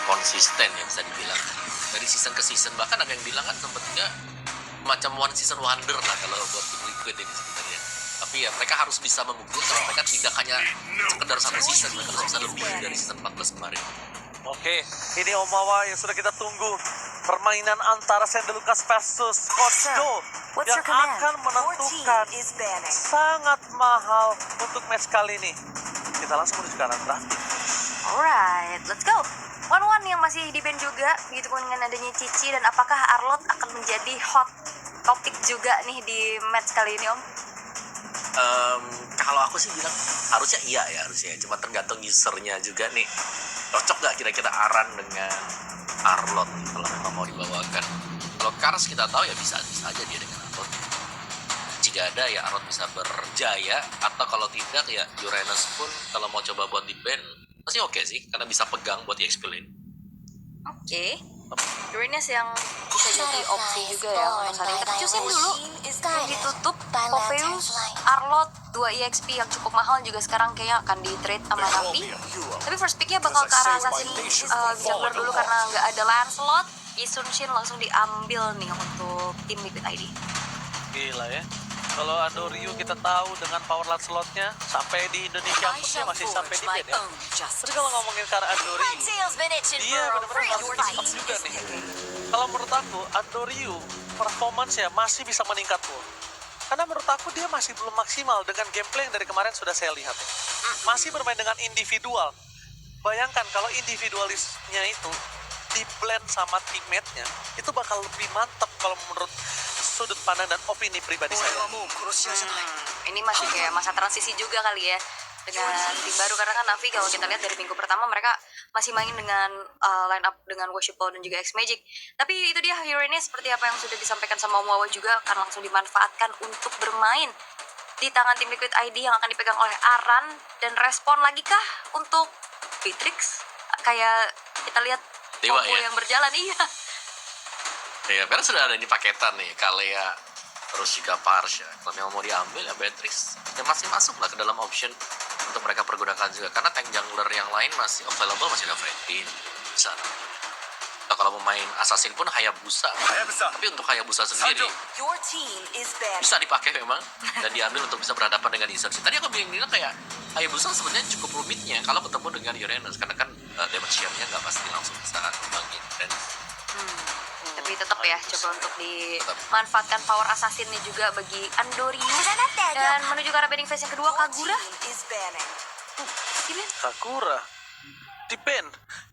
konsisten ya bisa dibilang dari season ke season, bahkan ada yang bilang kan sempetnya macam one season wonder lah kalau buat tim Liquid ini sebenarnya. Tapi ya mereka harus bisa membuktikan kalau mereka tidak hanya sekedar satu season, mereka harus bisa lebih dari season 14 kemarin. Oke, ini Omawa yang sudah kita tunggu. Permainan antara St. Lucas versus Coach Do yang akan menentukan sangat mahal untuk match kali ini. Kita langsung menuju ke arah drafting. Alright, let's go. One yang masih di band juga, begitu pun dengan adanya Cici, dan apakah Arlot akan menjadi hot topik juga nih di match kali ini, Om? Kalau aku sih bilang harusnya iya ya, harusnya. Cuma tergantung usernya juga nih. Cocok gak kira-kira Aran dengan Arlot kalau memang mau dibawakan? Kalau Kars kita tahu ya bisa aja dia dengan Arlot. Jika ada ya Arlot bisa berjaya, atau kalau tidak ya Uranus pun kalau mau coba buat di band masih oke sih, karena bisa pegang buat EXP lane. Oke. Uranus yang bisa jadi opsi juga ya untuk saat ini. Kita cusin dulu yang ditutup Popheus, Arlot, 2 EXP yang cukup mahal juga sekarang kayaknya akan di trade sama Navi. Tapi first picknya bakal ke arah Assassin jungler dulu karena nggak ada Lancelot. Isunshin langsung diambil nih untuk tim Liquid ID. Gila ya. Kalau Andoryu kita tahu dengan power Lancelot-nya sampai di Indonesia pun dia masih sampai di bed ya. Tapi kalau ngomongin ke arah Andoryu, dia benar-benar harus juga nih. Kalau menurut aku, Andoryu performance-nya masih bisa meningkat tuh. Karena menurut aku dia masih belum maksimal dengan gameplay yang dari kemarin sudah saya lihat. Masih bermain dengan individual. Bayangkan kalau individualisnya itu di blend sama teammate-nya, itu bakal lebih mantap kalau menurut sudut pandang dan opini pribadi saya. Ini masih kayak masa transisi juga kali ya dengan tim baru, karena kan Navi kalau kita lihat dari minggu pertama mereka masih main dengan line up dengan Worshipful dan juga X-Magic. Tapi itu dia Uranus seperti apa yang sudah disampaikan sama Om Wawa juga akan langsung dimanfaatkan untuk bermain di tangan tim Liquid ID yang akan dipegang oleh Aran. Dan respon lagi kah untuk Beatrix? Kayak kita lihat Dewa combo ya? yang berjalan, iya. Ya, karena sudah ada ini paketan nih, Kalea, terus juga Parsha. Kalau memang mau diambil ya Beatrix, ya masih masuk lah ke dalam option untuk mereka pergunakan juga. Karena tank jungler yang lain masih available, masih ada Fredin di sana. Nah, kalau mau main Assassin pun Hayabusa. Tapi untuk Hayabusa sendiri bisa dipakai memang dan diambil untuk bisa berhadapan dengan Insurgency. Tadi aku bilang kayak Hayabusa sebenarnya cukup rumitnya kalau ketemu dengan Uranus, karena kan damage share-nya nggak pasti langsung bisa kembangin. Dan Tapi tetap ya, coba untuk dimanfaatkan power assassin-nya juga bagi Andoryu. Dan menuju ke arah banding phase yang kedua, Kagura. Sakura di ban.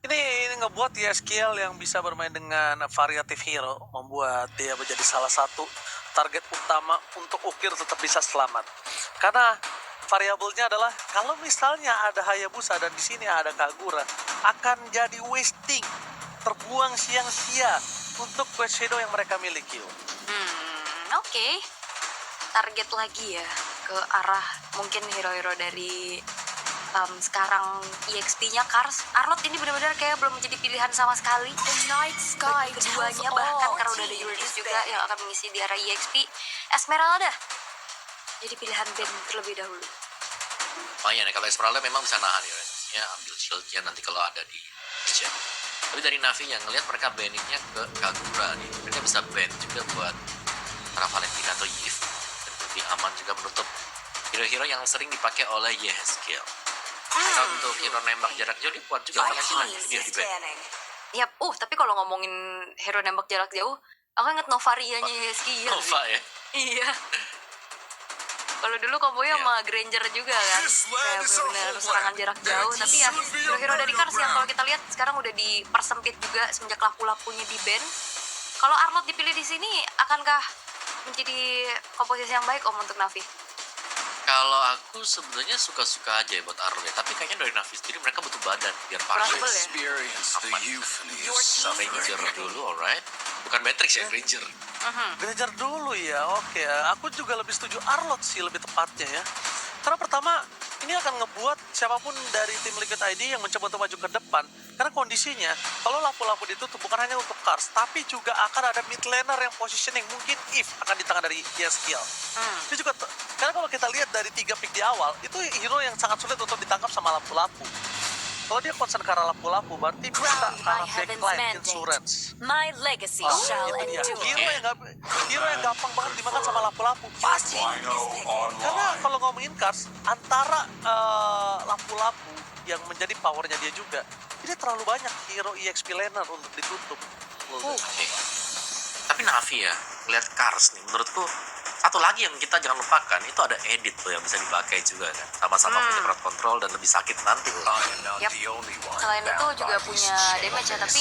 Ini ngebuat YSKL yang bisa bermain dengan variatif hero, membuat dia menjadi salah satu target utama untuk Ukir tetap bisa selamat. Karena variabelnya adalah kalau misalnya ada Hayabusa dan di sini ada Kagura, akan jadi wasting, terbuang sia-sia untuk quest shadow yang mereka miliki. Oke. Target lagi ya ke arah mungkin hero-hero dari sekarang EXP-nya Kars. Arlot ini benar-benar kayak belum menjadi pilihan sama sekali. Bagi keduanya, bahkan karena udah ada Uranus juga yang akan mengisi di area EXP. Esmeralda jadi pilihan band terlebih dahulu. lumayan ya, kalau Esmeralda memang bisa nahan ya, ya ambil shieldnya nanti kalau ada di Chen. Tapi dari Navi yang ngelihat mereka banningnya ke Kagura nih, mereka bisa ban juga buat para Valentina atau Yves, dan lebih aman juga menutup hero-hero yang sering dipakai oleh Yeskiel. Karena untuk hero nembak jarak jauh dia kuat juga, Valentina dia di ban. Yap, tapi kalau ngomongin hero nembak jarak jauh, aku inget Novarianya Yeskiel. Nova ya? Iya. Kalau dulu kombonya sama Granger juga kan, kayak benar-benar serangan jarak jauh. Tapi ya hero-hero dari Kars yang kalau kita lihat sekarang udah dipersempit juga semenjak laku-lakunya di ban. Kalau Arlot dipilih di sini, akankah menjadi komposisi yang baik Om untuk Navi? Kalau aku sebenarnya suka-suka aja ya buat Arlot, tapi kayaknya dari Navi sendiri mereka butuh badan biar Portable parah. ya? Ranger dulu, alright. Bukan Matrix ya, Ranger. Granger dulu ya, oke. Aku juga lebih setuju Arlot sih lebih tepatnya ya. Karena pertama, ini akan ngebuat siapapun dari tim Liquid ID yang mencoba untuk maju ke depan. Karena kondisinya, kalau lampu-lampu ditutup bukan hanya untuk Kars, tapi juga akan ada mid laner yang positioning. Mungkin If akan di tangan dari Yeskiel. Itu juga, karena kalau kita lihat dari 3 pick di awal, itu hero yang sangat sulit untuk ditangkap sama lampu-lampu. Kalau dia concern ke arah lampu-lampu, berarti bisa Ground ke by arah heaven's backlight mandate. insurance. My legacy Oh, shall itu dia. endure. Hero yang gampang banget dimakan sama lampu-lampu. Pasti. Karena kalau ngomongin cars, antara lampu-lampu yang menjadi powernya dia juga, ini terlalu banyak hero EXP laner untuk ditutup. Oke. Tapi Navi ya, lihat Cars nih, menurutku satu lagi yang kita jangan lupakan itu ada edit tuh yang bisa dipakai juga kan, sama-sama punya crowd control dan lebih sakit nanti. Yap. Selain itu juga punya damage ya, tapi